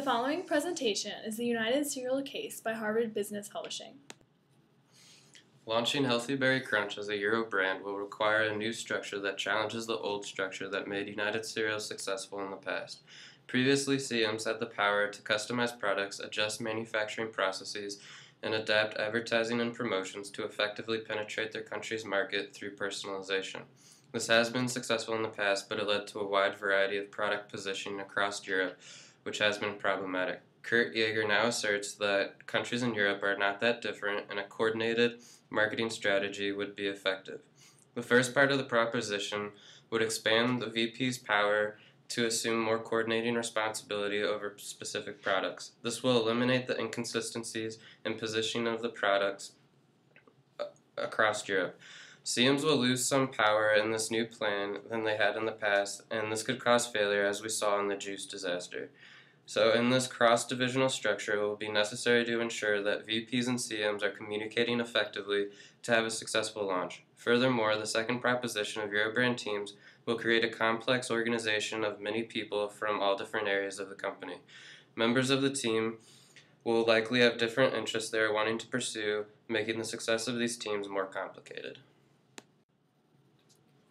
The following presentation is the United Cereal Case by Harvard Business Publishing. Launching Healthy Berry Crunch as a Euro brand will require a new structure that challenges the old structure that made United Cereal successful in the past. Previously, CMs had the power to customize products, adjust manufacturing processes, and adapt advertising and promotions to effectively penetrate their country's market through personalization. This has been successful in the past, but it led to a wide variety of product positioning across Europe, which has been problematic. Kurt Jaeger now asserts that countries in Europe are not that different and a coordinated marketing strategy would be effective. The first part of the proposition would expand the VP's power to assume more coordinating responsibility over specific products. This will eliminate the inconsistencies in positioning of the products across Europe. CMs will lose some power in this new plan than they had in the past, and this could cause failure as we saw in the juice disaster. So in this cross-divisional structure, it will be necessary to ensure that VPs and CMs are communicating effectively to have a successful launch. Furthermore, the second proposition of Eurobrand teams will create a complex organization of many people from all different areas of the company. Members of the team will likely have different interests they are wanting to pursue, making the success of these teams more complicated.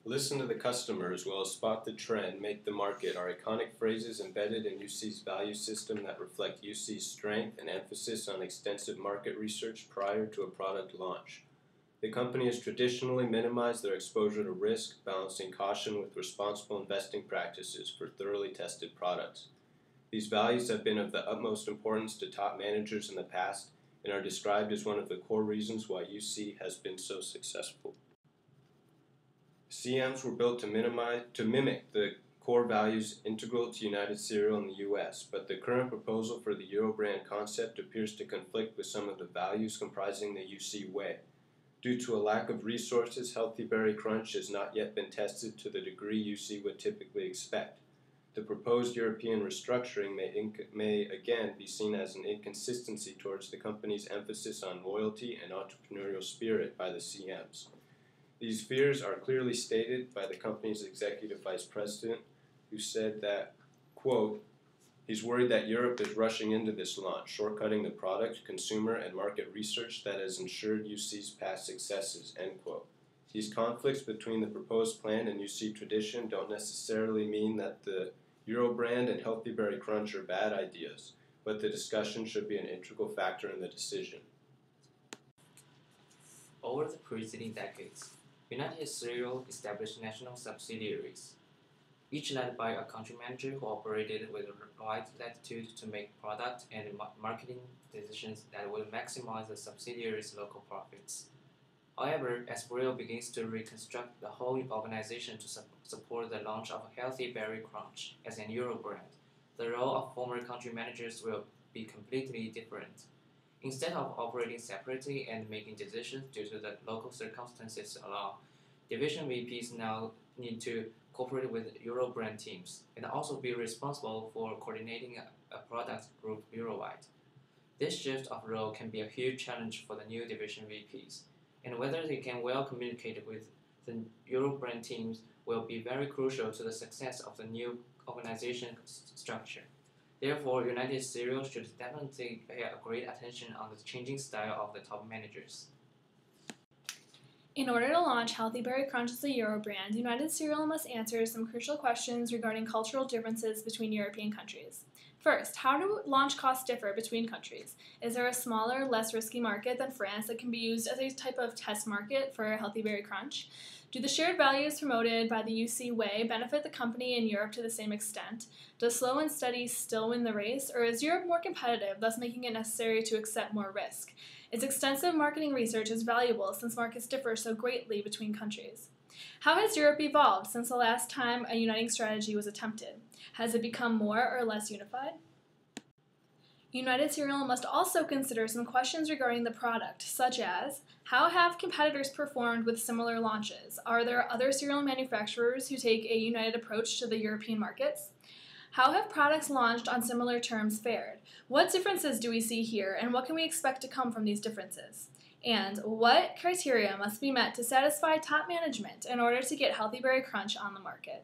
Listen to the customer as well as spot the trend, make the market are iconic phrases embedded in UC's value system that reflect UC's strength and emphasis on extensive market research prior to a product launch. The company has traditionally minimized their exposure to risk, balancing caution with responsible investing practices for thoroughly tested products. These values have been of the utmost importance to top managers in the past and are described as one of the core reasons why UC has been so successful. CMs were built to mimic the core values integral to United Cereal in the U.S., but the current proposal for the Euro brand concept appears to conflict with some of the values comprising the UC way. Due to a lack of resources, Healthy Berry Crunch has not yet been tested to the degree UC would typically expect. The proposed European restructuring may again be seen as an inconsistency towards the company's emphasis on loyalty and entrepreneurial spirit by the CMs. These fears are clearly stated by the company's executive vice president, who said that, quote, he's worried that Europe is rushing into this launch, shortcutting the product, consumer, and market research that has ensured UC's past successes, end quote. These conflicts between the proposed plan and UC tradition don't necessarily mean that the Euro brand and Healthy Berry Crunch are bad ideas, but the discussion should be an integral factor in the decision. Over the preceding decades, United Cereal established national subsidiaries, each led by a country manager who operated with wide latitude to make product and marketing decisions that would maximize the subsidiary's local profits. However, as Cereal begins to reconstruct the whole organization to support the launch of Healthy Berry Crunch as an Euro brand, the role of former country managers will be completely different. Instead of operating separately and making decisions due to the local circumstances alone, division VPs now need to cooperate with Euro brand teams and also be responsible for coordinating a product group Euro-wide. This shift of role can be a huge challenge for the new division VPs, and whether they can well communicate with the Euro brand teams will be very crucial to the success of the new organization structure. Therefore, United Cereal should definitely pay a great attention on the changing style of the top managers. In order to launch Healthy Berry Crunch as a Euro brand, United Cereal must answer some crucial questions regarding cultural differences between European countries. First, how do launch costs differ between countries? Is there a smaller, less risky market than France that can be used as a type of test market for Healthy Berry Crunch? Do the shared values promoted by the UC way benefit the company in Europe to the same extent? Does slow and steady still win the race, or is Europe more competitive, thus making it necessary to accept more risk? Its extensive marketing research is valuable since markets differ so greatly between countries. How has Europe evolved since the last time a uniting strategy was attempted? Has it become more or less unified? United Cereal must also consider some questions regarding the product, such as, how have competitors performed with similar launches? Are there other cereal manufacturers who take a united approach to the European markets? How have products launched on similar terms fared? What differences do we see here, and what can we expect to come from these differences? And what criteria must be met to satisfy top management in order to get Healthy Berry Crunch on the market?